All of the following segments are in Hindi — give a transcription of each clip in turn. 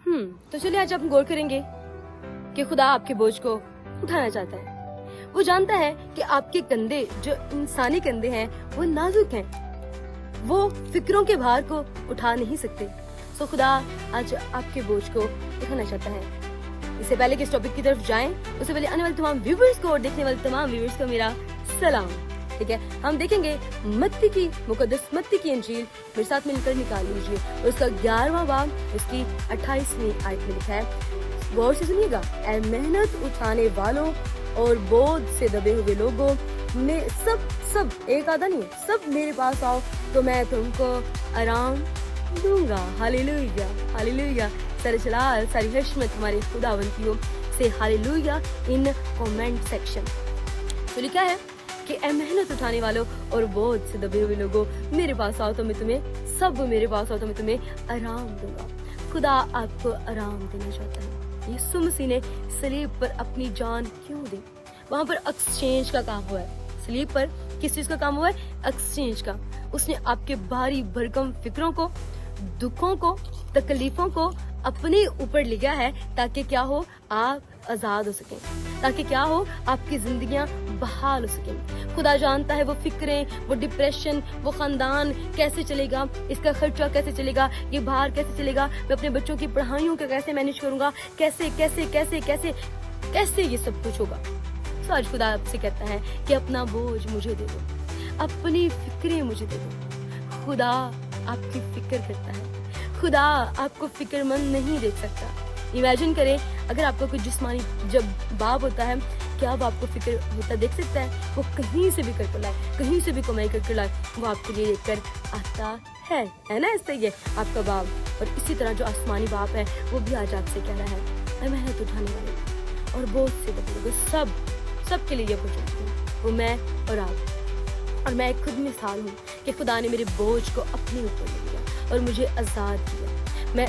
तो चलिए आज हम गौर करेंगे कि खुदा आपके बोझ को उठाना चाहता है। वो जानता है कि आपके कंधे जो इंसानी कंधे हैं वो नाजुक हैं, वो फिक्रों के भार को उठा नहीं सकते। सो खुदा आज आपके बोझ को उठाना चाहता है। इससे पहले कि इस टॉपिक की तरफ जाएं, उससे पहले आने वाले तमाम व्यूवर्स को और देखने वाले तमाम व्यूवर्स को मेरा सलाम। ठीक है, हम देखेंगे मत्ती की मुकद्दस मत्ती की इंजील मेरे साथ मिलकर निकाल लीजिए। उसका 11वां बाब उसकी 28वीं आयत में लिखा है। गौर से सुनिएगा। ऐ मेहनत उठाने वालों और बोझ से दबे हुए लोगों में सब एक आधा नहीं, सब मेरे पास आओ तो मैं तुमको आराम दूंगा। Hallelujah, hallelujah. सारे जलाल सारी हशमत हमारे खुदावंत की हो। से हालेलुया इन कमेंट सेक्शन। तो लिखा है कि ऐ मेहनत उठाने वालों और बोझ से दबे हुए लोगों मेरे पास आओ तो मैं तुम्हें सब मेरे पास आओ तो मैं तुम्हें आराम दूंगा। खुदा आपको आराम देना चाहता है। यीशु मसीह ने सलीब पर अपनी जान क्यों दी? वहाँ पर एक्सचेंज का काम हुआ है। सलीब पर किस चीज का काम हुआ है? एक्सचेंज का। उसने आपके भारी भरकम फिक्रों को, दुखों को, तकलीफों को अपने ऊपर लिया है ताकि क्या हो, आप आजाद हो सकें, ताकि क्या हो, आपकी जिंदगियां बहाल हो सकें। खुदा जानता है वो फिक्रें, वो डिप्रेशन, वो खानदान कैसे चलेगा, इसका खर्चा कैसे चलेगा, ये बाहर कैसे चलेगा, मैं अपने बच्चों की पढ़ाइयों का कैसे मैनेज करूंगा, कैसे कैसे कैसे कैसे कैसे ये सब कुछ होगा। तो आज खुदा आपसे कहता है कि अपना बोझ मुझे दे दो, अपनी फिक्रें मुझे दे दो। खुदा आपकी फिक्र करता है। खुदा आपको फिक्रमंद नहीं देख सकता। इमेजिन करें अगर आपका कोई जिस्मानी जब बाप होता है, क्या वो आपको फिक्र होता देख सकता है? वो कहीं से भी करके लाए, कहीं से भी कमाई करके लाए, वो आपके लिए लेकर आता है ना? ऐसे ही है आपका बाप। और इसी तरह जो आसमानी बाप है वो भी आज आपसे कह रहा है, मेहनत उठाने वाले और बोझ से दबे सब के लिए ये पूछूंगी, वो मैं और आप। और मैं खुद मिसाल हूँ कि खुदा ने मेरे बोझ को अपने ऊपर ले लिया और मुझे आजाद किया।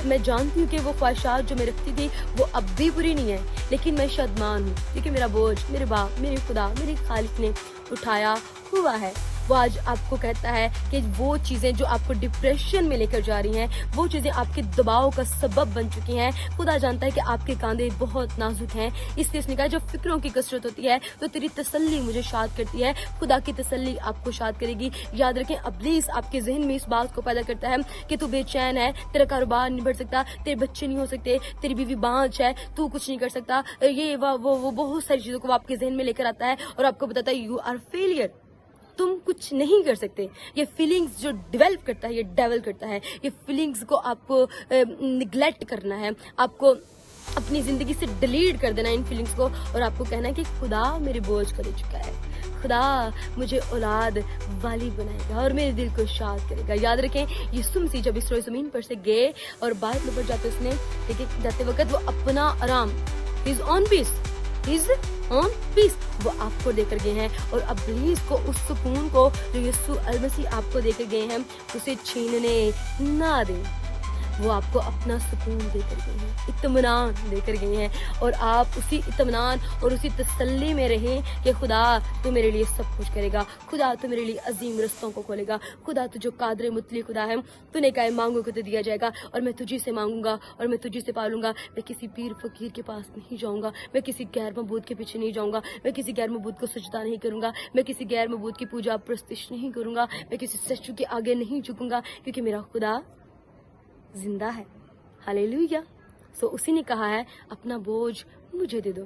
मैं जानती हूँ कि वो ख्वाहिशात जो मैं रखती थी वो अब भी बुरी नहीं है, लेकिन मैं शादमान हूँ क्योंकि मेरा बोझ मेरे बाप, मेरे खुदा, मेरे खालिक ने उठाया हुआ है। वो आज आपको कहता है कि वो चीजें जो आपको डिप्रेशन में लेकर जा रही हैं, वो चीजें आपके दबाव का सबब बन चुकी हैं। खुदा जानता है कि आपके कांधे बहुत नाजुक हैं, इसलिए उसने कहा जब फिक्रों की कसरत होती है तो तेरी तसल्ली मुझे शाद करती है। खुदा की तसल्ली आपको शाद करेगी। याद रखें, इब्लीस आपके जहन में इस बात को पैदा करता है कि तू बेचैन है, तेरा कारोबार नहीं बढ़ सकता, तेरे बच्चे नहीं हो सकते, तेरी बीवी बांझ है, तू कुछ नहीं कर सकता, ये वो बहुत सारी चीजों को आपके जहन में लेकर आता है और आपको बताता है यू आर फेलियर, तुम कुछ नहीं कर सकते। ये फीलिंग्स जो डेवलप करता है, ये डेवल करता है। ये फीलिंग्स को आपको निगलेक्ट करना है, आपको अपनी जिंदगी से डिलीट कर देना इन फीलिंग्स को और आपको कहना है कि खुदा मेरे बोझ को ले चुका है, खुदा मुझे औलाद वाली बनाएगा और मेरे दिल को शाद करेगा। याद रखें, यीशु मसीह जब इस जमीन पर से गए और बात में जाते उसने जाते वक्त वो अपना आराम, हिज ऑन पीस वो आपको देकर गए हैं और इब्लीस को उस सुकून को जो यीशु मसीह आपको देकर गए हैं उसे छीनने ना दें। वो आपको अपना सुकून देकर गए हैं, इत्मीनान देकर गए हैं और आप उसी इत्मीनान और उसी तसल्ली में रहें कि खुदा तू मेरे लिए सब कुछ करेगा, खुदा तू मेरे लिए अजीम रस्तों को खोलेगा, खुदा तू जो कादर मुतली खुदा है, तूने कहा मांगो को तो दिया जाएगा और मैं तुझी से मांगूंगा और मैं तुझी से पालूंगा। मैं किसी पीर फकीर के पास नहीं जाऊंगा, मैं किसी गैर मबूद के पीछे नहीं जाऊंगा, मैं किसी गैर मबूद को सजदा नहीं करूंगा, मैं किसी गैर मबूद की पूजा प्रस्तिश नहीं करूंगा, मैं किसी स्टैचू के आगे नहीं झुकूंगा क्योंकि मेरा खुदा जिंदा है। हालेलुया। सो उसी ने कहा है अपना बोझ मुझे दे दो।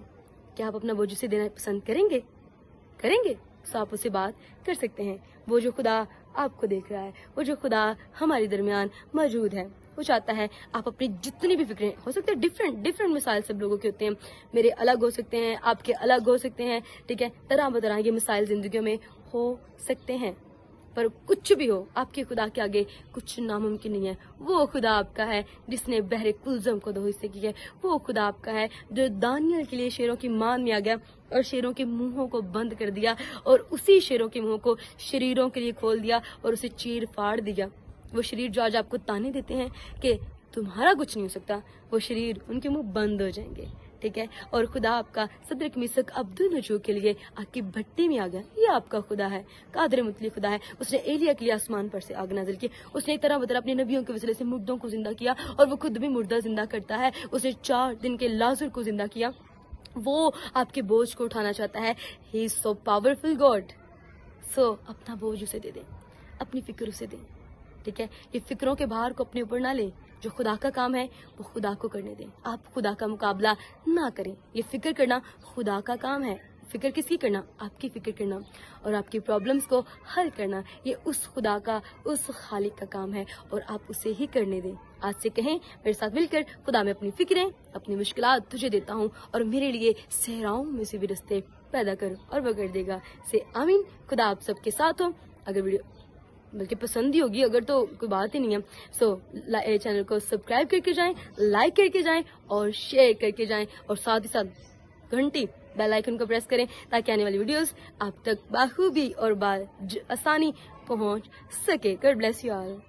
क्या आप अपना बोझ उसे देना पसंद करेंगे? सो आप उससे बात कर सकते हैं। वो जो खुदा आपको देख रहा है, वो जो खुदा हमारे दरमियान मौजूद है, वो चाहता है आप अपनी जितनी भी फिक्रें हो सकते हैं, डिफरेंट मिसाइल सब लोगों के होते हैं, मेरे अलग हो सकते हैं, आपके अलग हो सकते हैं, ठीक है, तरह बतरह ये मिसाइल जिंदगियों में हो सकते हैं, पर कुछ भी हो आपके खुदा के आगे कुछ नामुमकिन नहीं है। वो खुदा आपका है जिसने बहरे कुलजम को दो हिस्से किए। वो खुदा आपका है जो दानियल के लिए शेरों की मान में आ गया और शेरों के मुंहों को बंद कर दिया और उसी शेरों के मुंहों को शरीरों के लिए खोल दिया और उसे चीर फाड़ दिया। वो शरीर जो आज आपको ताने देते हैं कि तुम्हारा कुछ नहीं हो सकता, वो शरीर उनके मुंह बंद हो जाएंगे। ठीक है। और खुदा आपका सदरक मिसक अब्दुल नजू के लिए आपकी भट्टी में आ गया, ये आपका खुदा है, कादर मुतली खुदा है। उसने एलिया के लिए आसमान पर से आग नाजिल की। उसने एक तरह बदल अपने नबियों के वसीले से मुर्दों को जिंदा किया, और वो खुद भी मुर्दा जिंदा करता है। उसने 4 दिन के लाजर को जिंदा किया। वो आपके बोझ को उठाना चाहता है। He is so powerful god. So अपना बोझ उसे दे दें, अपनी फिक्र उसे दें, ठीक है। ये फिक्रों के भार को अपने ऊपर ना लें। जो खुदा का काम है वो खुदा को करने दें। आप खुदा का मुकाबला ना करें। ये फिक्र करना खुदा का काम है। फिक्र किसकी करना? आपकी फिक्र करना, और आपकी प्रॉब्लम्स को हल करना ये उस खुदा का, उस खालिक का काम है, और आप उसे ही करने दें। आज से कहें मेरे साथ मिलकर, खुदा मैं अपनी फिक्रें, अपनी मुश्किलात तुझे देता हूँ, और मेरे लिए सहराओं में से भी रस्ते पैदा कर, और वो कर देगा। से आमीन। खुदा आप सबके साथ हो। अगर वीडियो बल्कि पसंद ही होगी, अगर तो कोई बात ही नहीं है। सो चैनल को सब्सक्राइब करके जाएं, लाइक करके जाएं, और शेयर करके जाएं, और साथ ही साथ घंटी बेल आइकन को प्रेस करें, ताकि आने वाली वीडियोस आप तक बाखूबी और आसानी पहुंच सके। God bless you all.